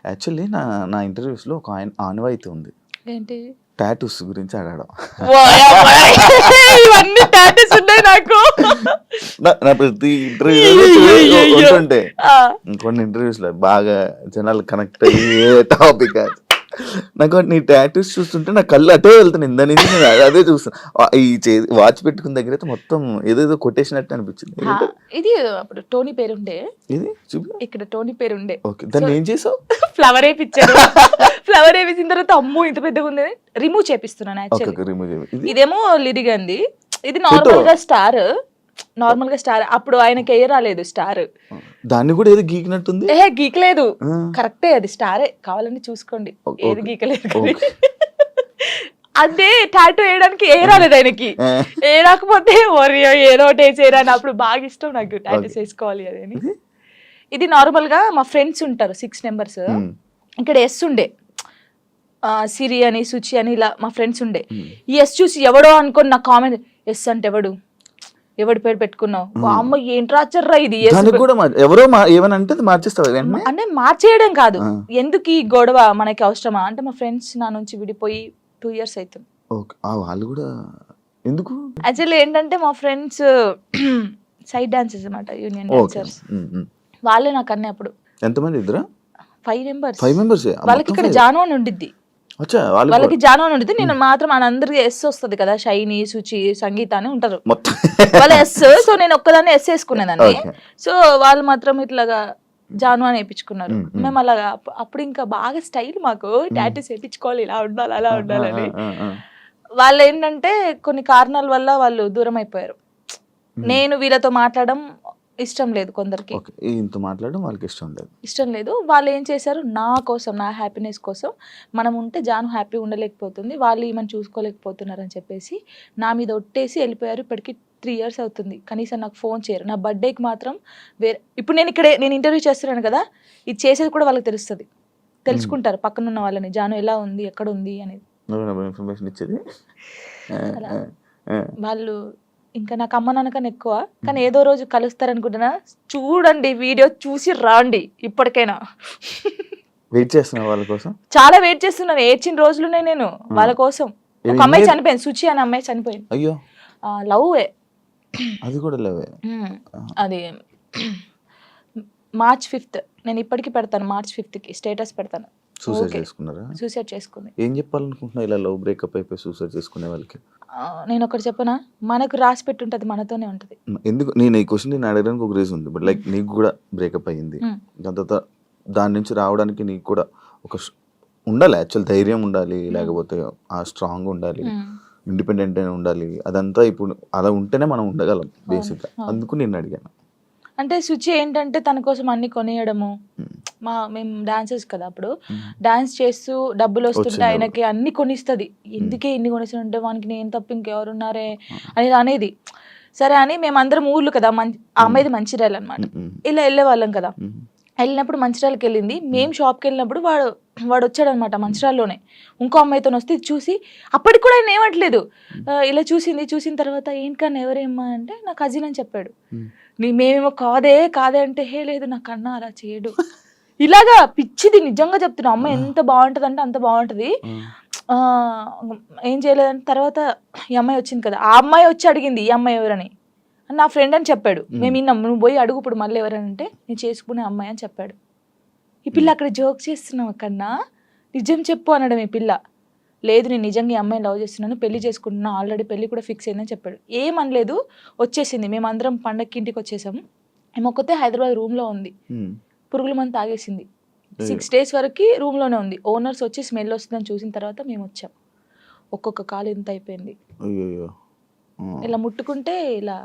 Actually నా ఇంటర్వ్యూస్లో ఒక ఆనవాయితీ ఉంది, ఏంటి టాటూస్ గురించి అడగడం. ఇవన్నీ టాటూస్ ఉన్నాయి నాకు. నా ప్రతి ఇంటర్వ్యూ ఉంటుంటే కొన్ని ఇంటర్వ్యూస్ లో బాగా జనాలు కనెక్ట్ అయ్యే టాపిక్ నాకు నీ టాటూస్ చూస్తుంటే నా కళ్ళు అటే వెళ్తాను. ఇందనేది నేను అదే చూస్తాను. ఈ వాచ్ పెట్టుకున్న దగ్గర అయితే మొత్తం ఏదేదో కొట్టేసినట్టు అనిపించింది. ఇది అప్పుడు టోనీ పేరుండే, ఇది చూపు ఇక్కడ టోనీ పేరుండే. ఓకే, దాన్ని ఏం చేసావు? ఫ్లవర్ వేయించాడు. ఫ్లవర్ వేసిన తర్వాత అమ్మో ఇంత పెద్దగా ఉంది, రిమూవ్ చేపిస్తున్నాను. యాక్చువల్లీ ఇదేమో లిరిగంది, ఇది నార్మల్ గా స్టార్. నార్మల్ గా స్టార్ అప్పుడు ఆయనకి ఏ రాలేదు స్టార్, దాన్ని కూడా ఏదో గీకినట్టుంది. గీకలేదు, కరెక్టే, అది స్టారే, కావాలని చూసుకోండి, ఏది గీకలేదు. అదే టాటూ వేయడానికి ఏ రాలేదు ఆయనకి, ఏ రాకపోతే ఏదో ఒకటి వేసేయరా అని. అప్పుడు బాగా ఇష్టం నాకు టాటూస్ వేసుకోవాలి అదని. ఇది నార్మల్ గా మా ఫ్రెండ్స్ ఉంటారు 6 members, ఇక్కడ ఎస్ ఉండే, సిరి అని సుచి అని ఇలా మా ఫ్రెండ్స్ ఉండే. ఈ ఎస్ చూసి ఎవడో అనుకోని నా కామెంట్, ఎస్ అంటే ఎవడి పేరు పెట్టుకున్నావు, అమ్మ ఏంటి రాచర్రా ఇది, ఎవరో ఏమనంటే మార్చేస్తావు అంటే మార్చేయడం కాదు, ఎందుకు ఈ గొడవ మనకి అవసరమా అంటే, మా ఫ్రెండ్స్ నా నుంచి విడిపోయి 2 years అవుతుంది. వాళ్ళు కూడా ఎందుకు యాక్చువల్లీ ఏంటంటే మా ఫ్రెండ్స్ సైడ్ డాన్సర్స్ అన్నమాట, యూనియన్ డాన్సర్స్. వాళ్ళే నాకు అన్నీ అప్పుడు. ఎంతమంది? ఇద్దరా? 5 members. వాళ్ళకి ఇక్కడ జాను అని ఉండిద్ది, వాళ్ళకి జాను అని ఉండిద్ది. నేను మాత్రం అందరికి ఎస్ వస్తుంది కదా, షైని, సుచి, సంగీత అని ఉంటారు వాళ్ళ ఎస్. సో నేను ఒక్కదాన్ని ఎస్ వేసుకునేదాన్ని. సో వాళ్ళు మాత్రం ఇట్లాగా జాను అని వేయించుకున్నారు. మేము అలాగా అప్పుడు ఇంకా బాగా స్టైల్ మాకు, టాటూస్ వేయించుకోవాలి, ఇలా ఉండాలి అలా ఉండాలని. వాళ్ళు ఏంటంటే కొన్ని కారణాల వల్ల వాళ్ళు దూరం అయిపోయారు. నేను వీళ్ళతో మాట్లాడడం ఇష్టం లేదు కొందరికి, మాట్లాడడం వాళ్ళకి ఇష్టం లేదు. వాళ్ళు ఏం చేశారు, నా కోసం, నా హ్యాపీనెస్ కోసం, మనం ఉంటే జాను హ్యాపీ ఉండలేకపోతుంది, వాళ్ళు ఏమని చూసుకోలేకపోతున్నారు అని చెప్పేసి నా మీద ఒట్టేసి వెళ్ళిపోయారు. ఇప్పటికి 3 years అవుతుంది, కనీసం నాకు ఫోన్ చేయరు. నా బర్త్డేకి మాత్రం ఇప్పుడు నేను ఇంటర్వ్యూ చేస్తున్నాను కదా, ఇది చేసేది కూడా వాళ్ళకి తెలుసుకుంటారు పక్కన ఉన్న వాళ్ళని, జాను ఎలా ఉంది, ఎక్కడ ఉంది అనేది. వాళ్ళు ఇంకా నాకు అమ్మ నాన్నకన్నా ఎక్కువ, కానీ ఏదో రోజు కలుస్తారనుకుంటున్నా. చూడండి, వీడియో చూసి రాండి. ఇప్పటికైనా వెయిట్ చేస్తున్నా వాళ్ళ కోసం, చాలా వెయిట్ చేస్తున్నాను. ఏడ్చిన రోజులునే నేను వాళ్ళ కోసం. ఒక అమ్మాయి చనిపోయింది, సుచి అనే అమ్మాయి చనిపోయింది. అయ్యో, లవ్. అది కూడా లవ్. అది March 5th. నేను ఇప్పటికి పెడతాను, March 5th స్టేటస్ పెడతాను. సూసైడ్ చేసుకుంది. ఏం చెప్పాలనుకుంటున్నా ఇలా లవ్ బ్రేకప్ అయిపోయి సూసైడ్ చేసుకునే వాళ్ళకి? నేను ఒకటి చెప్పనా, మనకు రాసి పెట్టి ఉంటుంది, మనతోనే ఉంటుంది. ఎందుకు నేను ఈ క్వశ్చన్ నేను అడగడానికి ఒక రీజన్ ఉంది. బట్ లైక్ నీకు కూడా బ్రేకప్ అయ్యింది, దాని తర్వాత దాని నుంచి రావడానికి నీకు కూడా ఒక ఉండాలి, యాక్చువల్ ధైర్యం ఉండాలి, లేకపోతే ఆ స్ట్రాంగ్ ఉండాలి, ఇండిపెండెంట్ అయినా ఉండాలి. అదంతా ఇప్పుడు అలా ఉంటేనే మనం ఉండగలం బేసిక్గా. అందుకు నేను అడిగాను. అంటే సుచి ఏంటంటే తన కోసం అన్ని కొనియడము, మేము డాన్సర్స్ కదా, అప్పుడు డాన్స్ చేస్తూ డబ్బులు వస్తుంటే ఆయనకి అన్ని కొనిస్తుంది. ఎందుకే ఇన్ని కొనిస్తుంటే వానికి నేను తప్ప ఇంకెవరున్నారే అనేది. సరే అని మేమందరం ఊర్లు కదా, ఆ అమ్మాయిది మంచిర్యాల అనమాట, ఇలా వెళ్ళే వాళ్ళం కదా. వెళ్ళినప్పుడు మంచిర్యాలకి వెళ్ళింది. మేము షాప్కి వెళ్ళినప్పుడు వాడు వచ్చాడు అనమాట, మంచిర్యాలలోనే ఇంకో అమ్మాయితో వస్తే చూసి, అప్పటికి కూడా ఆయన ఏమట్లేదు, ఇలా చూసిన తర్వాత ఏంటన్నా ఎవరేమ్మా అంటే నా కజిన్ అని చెప్పాడు. మేమేమో కాదే అంటే, హే లేదు నా కన్నా అలా చేయడు, ఇలాగా పిచ్చిది. నిజంగా చెప్తున్నా, అమ్మాయి ఎంత బాగుంటుంది అంటే అంత బాగుంటుంది. ఏం చేయలేదంటే తర్వాత ఈ అమ్మాయి వచ్చింది కదా, ఆ అమ్మాయి వచ్చి అడిగింది ఈ అమ్మాయి ఎవరని, నా ఫ్రెండ్ అని చెప్పాడు. మేము విన్నాం, నువ్వు పోయి అడుగు ఇప్పుడు మళ్ళీ ఎవరనంటే నేను చేసుకునే అమ్మాయి అని చెప్పాడు. ఈ పిల్ల అక్కడ జోక్ చేస్తున్నావు కన్నా, నిజం చెప్పు అనడం. ఈ పిల్ల లేదు నేను నిజంగా ఈ అమ్మాయిని లవ్ చేస్తున్నాను, పెళ్లి చేసుకుంటున్నా, ఆల్రెడీ పెళ్లి కూడా ఫిక్స్ అయిందని చెప్పాడు. ఏమనలేదు, వచ్చేసింది. మేమందరం పండగకి ఇంటికి వచ్చేసాము. ఏమొక్కతే హైదరాబాద్ రూమ్లో ఉంది, పురుగుల మందు తాగేసింది. 6 days వరకు రూమ్లోనే ఉంది. ఓనర్స్ వచ్చి స్మెల్ వస్తుందని చూసిన తర్వాత మేము వచ్చాం. ఒక్కొక్క కాలు ఇంత అయిపోయింది, ఇలా ముట్టుకుంటే ఇలా.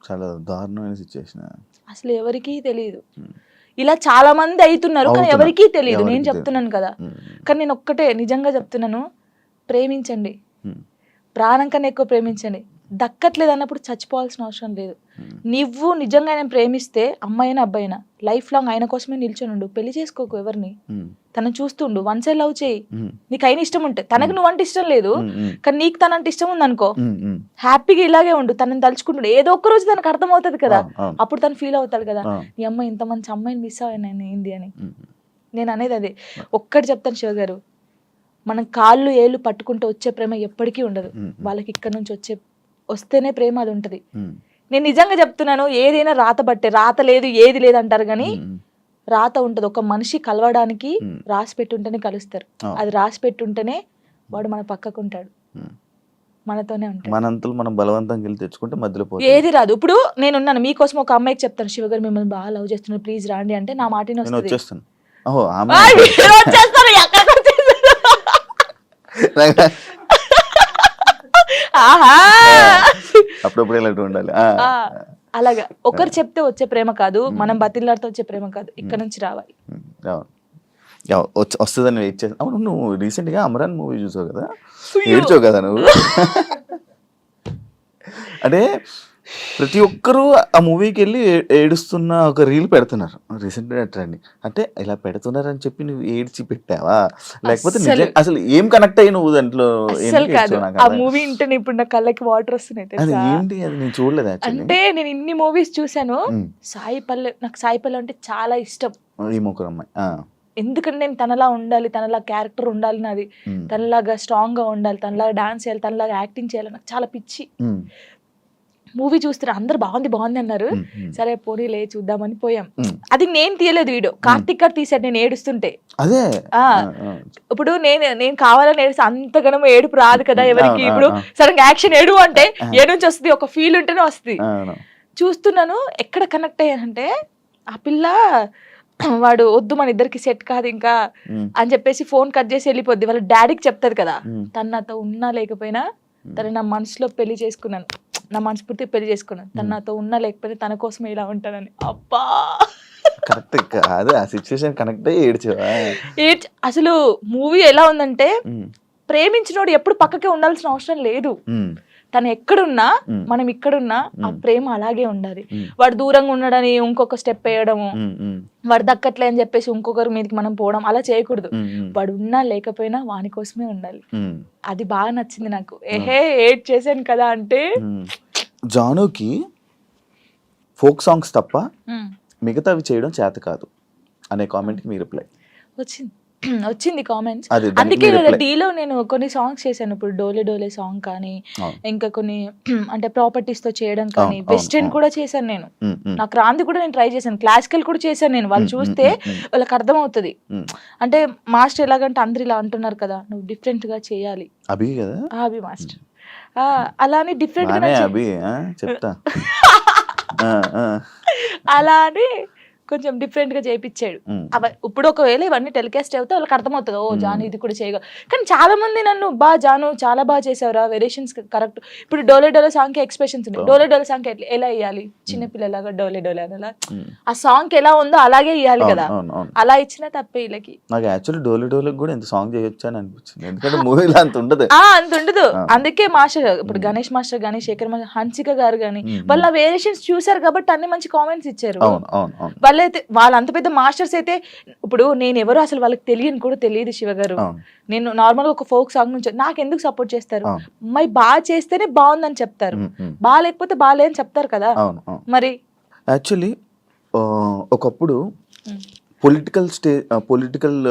చాలా దారుణమైన సిచ్యువేషన్. అసలు ఎవరికీ తెలియదు. ఇలా చాలా మంది అవుతున్నారు కానీ ఎవరికీ తెలియదు. నేను చెప్తున్నాను కదా, కానీ నేను ఒక్కటే నిజంగా చెప్తున్నాను, ప్రేమించండి, ప్రాణం కన్నా ఎక్కువ ప్రేమించండి. దక్కట్లేదు అన్నప్పుడు చచ్చిపోవాల్సిన అవసరం లేదు. నువ్వు నిజంగా ఆయన ప్రేమిస్తే, అమ్మాయినా అబ్బాయినా, లైఫ్ లాంగ్ ఆయన కోసమే నిల్చొని ఉండు. పెళ్లి చేసుకోకు ఎవరిని, తనను చూస్తుండు, 1 side లవ్ చేయి. నీకు అయిన ఇష్టం ఉంటే, తనకు నువ్వంటే ఇష్టం లేదు కానీ నీకు తనంటే ఇష్టం ఉంది అనుకో, హ్యాపీగా ఇలాగే ఉండు. తనని తలుచుకుంటు, ఏదో ఒక్క రోజు తనకు అర్థమవుతుంది కదా, అప్పుడు తను ఫీల్ అవుతాడు కదా, నీ అమ్మాయి ఇంత మంచి అమ్మాయిని మిస్ అయ్యాను ఏంది అని. నేను అనేది అదే. ఒక్కటి చెప్తాను శివ గారు, మనం కాళ్ళు ఏళ్ళు పట్టుకుంటూ వచ్చే ప్రేమ ఎప్పటికీ ఉండదు. వాళ్ళకి ఇక్కడ నుంచి వస్తేనే ప్రేమ అది ఉంటది. నేను నిజంగా చెప్తున్నాను, ఏదైనా రాత బట్టే, రాత లేదు ఏది లేదు అంటారు కానీ రాత ఉంటది. ఒక మనిషి కలవడానికి రాసి పెట్టుంటేనే కలుస్తారు. అది రాసి పెట్టుంటేనే వాడు మన పక్కకు ఉంటాడు, మనతోనే ఉంటాడు. మనంతలు మనం బలవంతంగా వెళ్ళి తెచ్చుకుంటే మధ్యలో ఏది రాదు. ఇప్పుడు నేనున్నాను మీకోసం, ఒక అమ్మాయికి చెప్తాను, శివ గారు మిమ్మల్ని బాగా లవ్ చేస్తున్నారు, ప్లీజ్ రాండి అంటే నా మాట వచ్చేస్తాను. అప్పుడప్పుడు ఇలాంటి ఉండాలి. అలాగా ఒకరు చెప్తే వచ్చే ప్రేమ కాదు, మనం బతిలాడితే వచ్చే ప్రేమ కాదు, ఇక్కడ నుంచి రావాలి. వస్తుందని వెయిట్ చేస్తా. అవును, నువ్వు రీసెంట్ గా అమరాన్ మూవీ చూసావు కదా, ఏడ్చావు కదా నువ్వు. అంటే ప్రతి ఒక్కరూ ఆ మూవీకి వెళ్ళి ఏడుస్తున్న ఒక రీల్ పెడుతున్నారు రీసెంట్ ట్రెండ్. అంటే ఇలా పెడుతున్నారని చెప్పి నువ్వు ఏడ్చి పెట్టావా, లేకపోతే అసలు ఏం కనెక్ట్ అయ్యి నువ్వు దాంట్లో? ఆ మూవీ ఇంటనే ఇప్పుడు నా కళ్ళకి వాటర్ వస్తున్నాయి. అది ఏంటి, అది నేను చూడలేదు. అంటే నేను ఇన్ని మూవీస్ చూసాను, నాకు సాయి పల్లవి అంటే చాలా ఇష్టం. ఈ ముగ్గురు అమ్మాయి, ఎందుకంటే నేను తనలా ఉండాలి, తనలా క్యారెక్టర్ ఉండాలి నాది, తనలాగా స్ట్రాంగ్ గా ఉండాలి, తనలాగా డాన్స్ చేయాలి, తనలాగా యాక్టింగ్ చేయాలి, నాకు చాలా పిచ్చి. మూవీ చూస్తారు, అందరు బాగుంది బాగుంది అన్నారు, సరే పోనీ లే చూద్దామని పోయాం. అది నేను తీయలేదు వీడియో, కార్తిక్ గారు తీసాడు నేను ఏడుస్తుంటే. అదే ఇప్పుడు నేను కావాలని ఏడుస్తే అంతగానో ఏడుపు రాదు కదా ఎవరికి. ఇప్పుడు సడన్ యాక్షన్ ఏడు అంటే ఏ నుంచి వస్తుంది, ఒక ఫీల్ ఉంటేనే వస్తుంది. చూస్తున్నాను, ఎక్కడ కనెక్ట్ అయ్యానంటే ఆ పిల్ల వాడు వద్దు మన ఇద్దరికి సెట్ కాదు ఇంకా అని చెప్పేసి ఫోన్ కట్ చేసి వెళ్ళిపోద్ది. వాళ్ళ డాడీకి చెప్తారు కదా, తను నాతో ఉన్నా లేకపోయినా తను నా మనసులో పెళ్లి చేసుకున్నాను, నా మనస్ఫూర్తి పెళ్లి చేసుకున్నాను, తను నాతో ఉన్నా లేకపోయినా తన కోసం ఇలా ఉంటానని. అబ్బా కరెక్ట్ అదే ఆ సిచ్యువేషన్ కనెక్ట్ అయ్యి ఏడ్చావా? అసలు మూవీ ఎలా ఉందంటే, ప్రేమించినోడు ఎప్పుడు పక్కకే ఉండాల్సిన అవసరం లేదు. తను ఎక్కడున్నా మనం ఇక్కడున్నా ఆ ప్రేమ అలాగే ఉండాలి. వాడు దూరంగా ఉన్నాడని ఇంకొక స్టెప్ వేయడము, వాడు దక్కట్లే అని చెప్పేసి ఇంకొకరి మీదకి మనం పోవడం అలా చేయకూడదు. వాడు ఉన్నా లేకపోయినా వాని కోసమే ఉండాలి. అది బాగా నచ్చింది నాకు. ఏడ్ చేశాను కదా అంటే, జానుకి ఫోక్ సాంగ్స్ తప్ప మిగతావి చేయడం చేత కాదు అనే కామెంట్కి మీ రిప్లై వచ్చింది కామెంట్స్. అందుకే డీలో నేను కొన్ని సాంగ్స్ చేశాను. ఇప్పుడు డోలే డోలే సాంగ్ కానీ, ఇంకా కొన్ని అంటే ప్రాపర్టీస్ తో చేయడం కానీ, వెస్టర్న్ కూడా చేశాను నేను. నాకు రాంది కూడా నేను ట్రై చేశాను, క్లాసికల్ కూడా చేశాను నేను. వాళ్ళు చూస్తే వాళ్ళకి అర్థం అవుతుంది. అంటే మాస్టర్ ఎలాగంటే అందరు ఇలా అంటున్నారు కదా, నువ్వు డిఫరెంట్ గా చేయాలి. అభి కదా, అభి మాస్టర్ అలానే డిఫరెంట్ గా చెప్తా అలా అని కొంచెం డిఫరెంట్ గా చేయించాడు. ఇప్పుడు ఒకవేళ ఇవన్నీ టెలికాస్ట్ అవుతే వాళ్ళకి అర్థమవుతుంది, ఓ జాను ఇది కూడా చేయగలరు. కానీ చాలా మంది నన్ను జాను చాలా బాగా చేసావురా, వేరియేషన్స్ కరెక్ట్. ఇప్పుడు డోలే డోలే సాంగ్ కి ఎక్స్ప్రెషన్స్ ఉన్నాయి, డోలే డోలే సాంగ్ ఎలా ఇవ్వాలి, చిన్నపిల్లలాగా డోలే డోలే అని ఆ సాంగ్ ఎలా ఉందో అలాగే ఇవ్వాలి కదా, అలా ఇచ్చినా తప్పే వీళ్ళకి. నాకు యాక్చువల్లీ డోలే డోలే కూడా ఎంత సాంగ్ చేయొచ్చు అని అనిపించింది, ఎందుకంటే మూవీలో అంత ఉండదు. అందుకే మాస్టర్ ఇప్పుడు గణేష్ మాస్టర్ కానీ, శేఖర్ మాస్టర్, హన్సిక గారు కానీ వాళ్ళ వేరియేషన్స్ చూసారు కాబట్టి అన్ని మంచి కామెంట్స్ ఇచ్చారు. వాళ్ళు అంత పెద్ద మాస్టర్స్ అయితే, ఇప్పుడు నేను ఎవరు అసలు వాళ్ళకి తెలియని కూడా తెలియదు శివ గారు. నేను నార్మల్ గా ఒక ఫోక్ సాంగ్ నుంచి నాకు ఎందుకు సపోర్ట్ చేస్తారు, మరి బాగా చేస్తేనే బాగుందని చెప్తారు, బాగా లేకపోతే బాగాలేదని చెప్తారు కదా. మరి యాక్చువల్లీ ఒకప్పుడు పొలిటికల్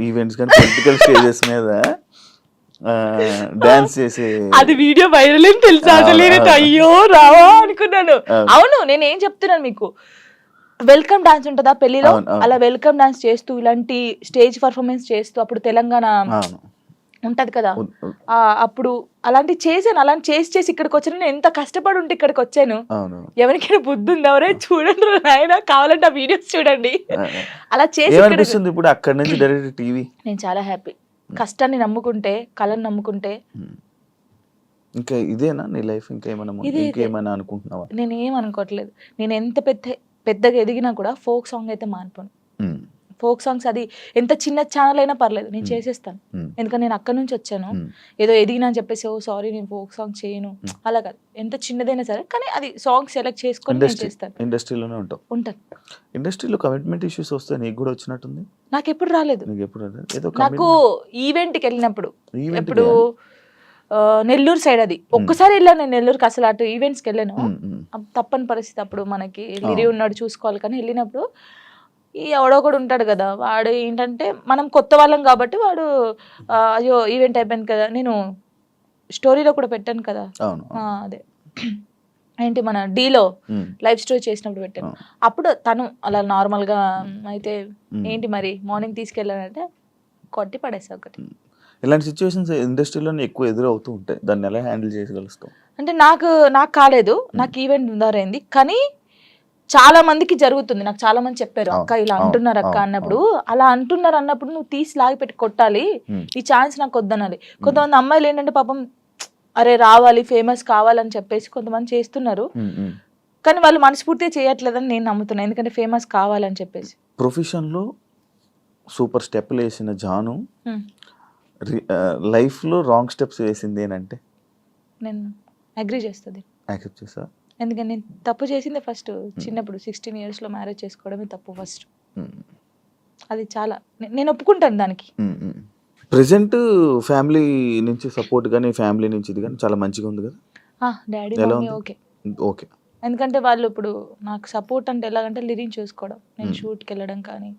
ఈవెంట్స్ కానీ పొలిటికల్ స్టేజెస్ మీద డాన్స్ చేసే అది వీడియో వైరల్ అని తెలుసా, అయ్యో రావా అనుకున్నాను. అవును, నేను ఏం చెప్తున్నాను మీకు, వెల్కమ్ డాన్స్ ఉంటుందా పెళ్లిలో, అలా వెల్కమ్ డాన్స్ చేస్తూ ఇలాంటి స్టేజ్ పర్ఫార్మెన్స్ చేస్తూ, అప్పుడు తెలంగాణ ఉంటది కదా, అప్పుడు అలాంటి చేశాను. అలాంటి చేసి ఇక్కడికి వచ్చాను. నేను ఎంత కష్టపడి ఉంటే ఇక్కడికి వచ్చాను. ఎవరికైనా బుద్ధి ఉంది, ఎవరే చూడండి నాయన, కావాలంటే ఆ వీడియోస్ చూడండి. అలా చేసి ఇప్పుడు అక్కడి నుంచి డైరెక్ట్ టీవీ. నేను చాలా హ్యాపీ. కష్టాన్ని నమ్ముకుంటే, కళను నమ్ముకుంటే. ఇంకా ఇదేనా నీ లైఫ్? ఇంకేమైనా అనుకుంటున్నావా? నేను ఏం అనుకోవట్లేదు. నేను ఎంత పెద్దగా ఎదిగినా కూడా ఫోక్ సాంగ్ అయితే మానిపోను. ఫోక్ సాంగ్స్ అది ఎంత చిన్న ఛానల్ అయినా పర్లేదు, నేను చేసేస్తాను. ఎందుకంటే నేను అక్కడి నుంచి వచ్చాను. ఏదో ఎదిగినా అని చెప్పేసి ఓ సారీ నేను ఫోక్ సాంగ్ చేయను అలా కాదు, ఎంత చిన్నదైనా సరే, కానీ అది సాంగ్ సెలెక్ట్ చేసుకొని నేను చేస్తాను. ఇండస్ట్రీలోనే ఉంటాను. ఇండస్ట్రీలో కమిట్మెంట్ ఇష్యూస్ వస్తే నీకు కూడా వచ్చినట్టుంది? నాకు ఎప్పుడు రాలేదు. నాకు ఈవెంట్కి వెళ్ళినప్పుడు, ఎప్పుడు నెల్లూరు సైడ్, అది ఒక్కసారి వెళ్ళాను నేను నెల్లూరుకి. అసలు అటు ఈవెంట్స్కి వెళ్ళాను, తప్పని పరిస్థితి అప్పుడు, మనకి లిరి ఉన్నాడు చూసుకోవాలి. కానీ వెళ్ళినప్పుడు ఈ ఎవడో కూడా ఉంటాడు కదా, వాడు ఏంటంటే మనం కొత్త వాళ్ళం కాబట్టి వాడు అయ్యో ఈవెంట్ అయిపోయింది కదా, నేను స్టోరీలో కూడా పెట్టాను కదా, అవును అదే ఏంటి మన డీలో లైవ్ స్టోరీ చేసినప్పుడు పెట్టాను. అప్పుడు తను అలా నార్మల్గా అయితే ఏంటి మరి మార్నింగ్ తీసుకెళ్ళానంటే కొట్టి పడేసా ఒకటి. ఇలాంటి సిచ్యువేషన్స్ ఇండస్ట్రీలో ఎక్కువ ఎదురవుతూ ఉంటాయి, దాన్ని ఎలా హ్యాండిల్ చేయగలుగుతాం? అంటే నాకు కాలేదు, నాకు ఈవెంట్ ఉందారైంది, కానీ చాలా మందికి జరుగుతుంది. నాకు చాలా మంది చెప్పారు, అక్క ఇలా అంటున్నారు అక్క అన్నప్పుడు, అలా అంటున్నారు అన్నప్పుడు నువ్వు తీసి లాగి పెట్టి కొట్టాలి, ఈ ఛాన్స్ నాకు వద్దనాలి. కొంతమంది అమ్మాయిలు ఏంటంటే పాపం అరే రావాలి ఫేమస్ కావాలని చెప్పేసి కొంతమంది చేస్తున్నారు, కానీ వాళ్ళు మనస్ఫూర్తిగా చేయట్లేదని నేను నమ్ముతున్నాను, ఎందుకంటే ఫేమస్ కావాలని చెప్పేసి. ప్రొఫెషన్లో సూపర్ స్టెప్లు వేసిన జాను లైఫ్లో రాంగ్ స్టెప్స్ వేసింది ఏంటంటే నేను అగ్రీ చేస్తుంది, యాక్సెప్ట్ చేసా. ఎందుకంటే నేను తప్పు చేసిందే ఫస్ట్, చిన్నప్పుడు 16 yearsలో మ్యారేజ్ చేసుకోవడమే తప్పు ఫస్ట్. అది చాలా నేను ఒప్పుకుంటాను దానికి. ప్రెసెంట్ ఫ్యామిలీ నుంచి సపోర్ట్ కానీ ఫ్యామిలీ నుంచి ఇది కానీ చాలా మంచిగా ఉంది కదా? డాడీ ఎలా మమ్మీ ఉంది? Okay, okay. ఎందుకంటే వాళ్ళు ఇప్పుడు నాకు సపోర్ట్ అంటే ఎలాగంటే లివింగ్ చూసుకోవడం, నేను షూట్కి వెళ్ళడం కానీ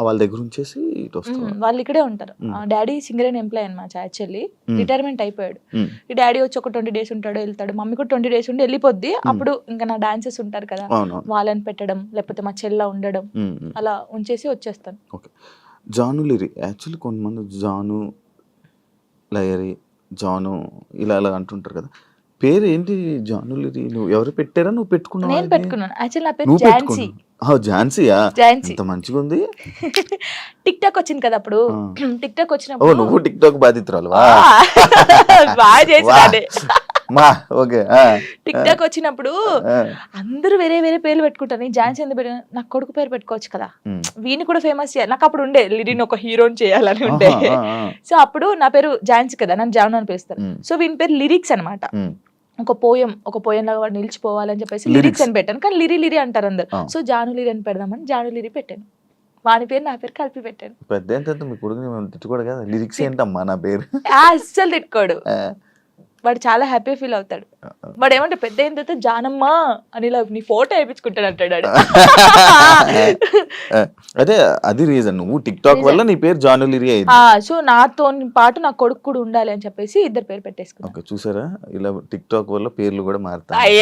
వాళ్ళ దగ్గర ఉంచేసి ఇటు వస్తారు. వాళ్ళు ఇక్కడే ఉంటారు. డాడీ సింగరేన్ ఎంప్లాయ్ అనమాట, యాక్చువల్లీ రిటైర్మెంట్ అయిపోయాడు. ఈ డాడీ వచ్చి ఒక 20 days ఉంటాడు, వెళ్తాడు. మమ్మీ కూడా 20 days ఉండి వెళ్ళిపోద్ది. అప్పుడు ఇంకా నా డాన్సెస్ ఉంటారు కదా, వాళ్ళని పెట్టడం, లేకపోతే మా చెల్ల ఉండడం, అలా ఉంచేసి వచ్చేస్తాను. ఓకే. జాను లిరి యాక్చువల్లీ కొంతమంది జాను లయరి జాను ఇలా ఇలా అంటుంటారు కదా, పేరు ఏంటి జాను లిరి? నువ్వు ఎవరు పెట్టారా, నువ్వు పెట్టుకున్నావు? నేను పెట్టుకున్నాను. యాక్చువల్లీ నా పేరు ఝాన్సీ. ఝాన్సీయా? ఝాన్సీ. ఎంత మంచిగా ఉంది. టిక్ టాక్ వచ్చింది కదా అప్పుడు, టిక్ టాక్ వచ్చినప్పుడు నువ్వు టిక్ టాక్ బాధితురాలు బాగా చేసి ఓకే. టిక్ టాక్ వచ్చినప్పుడు అందరూ వేరే వేరే పేర్లు పెట్టుకుంటారు. నేను ఝాన్సీ ఎందుకు పెట్టాను, నాకు కొడుకు పేరు పెట్టుకోవచ్చు కదా, వీని కూడా ఫేమస్ చేయాలి. నాకు అప్పుడు ఉండే లిరిని ఒక హీరోని చేయాలని ఉండే. సో అప్పుడు నా పేరు ఝాన్సీ కదా, నన్ను జాను అని పిలుస్తారు. సో వీని పేరు లిరిక్స్ అనమాట. ఒక పోయం లాగా వాడు నిలిచిపోవాలని చెప్పేసి లిరిక్స్ అని పెట్టాను, కానీ లిరి అంటారు అందరు. సో జాను లిరి అని పెడదామని జాను లిరి పెట్టాను. వాని పేరు నా పేరు కలిపి పెట్టాను. పెద్ద ఎంత మీ కొడుకుని మేము తిట్టుకోడు కదా, లిరిక్స్ ఏంటమ్మా నా పేరు అస్సలు తిట్టుకోడు, వాడు చాలా హ్యాపీ ఫీల్ అవుతాడు. వాడు ఏమంటే పెద్ద అయిన తర్వాత జానమ్మ అని ఇలా నీ ఫోటో వేయించుకుంటాడు అంటాడు. అదే అది రీజన్, నువ్వు టిక్ టాక్ వల్ల నీ పేరు జాను లిరి అయింది. సో నాతో పాటు నా కొడుకు కూడా ఉండాలి అని చెప్పేసి ఇద్దరు పేరు పెట్టేసుకున్నాను. ఓకే, చూసారా ఇలా టిక్ టాక్ వల్ల పేర్లు కూడా మారుతాయి.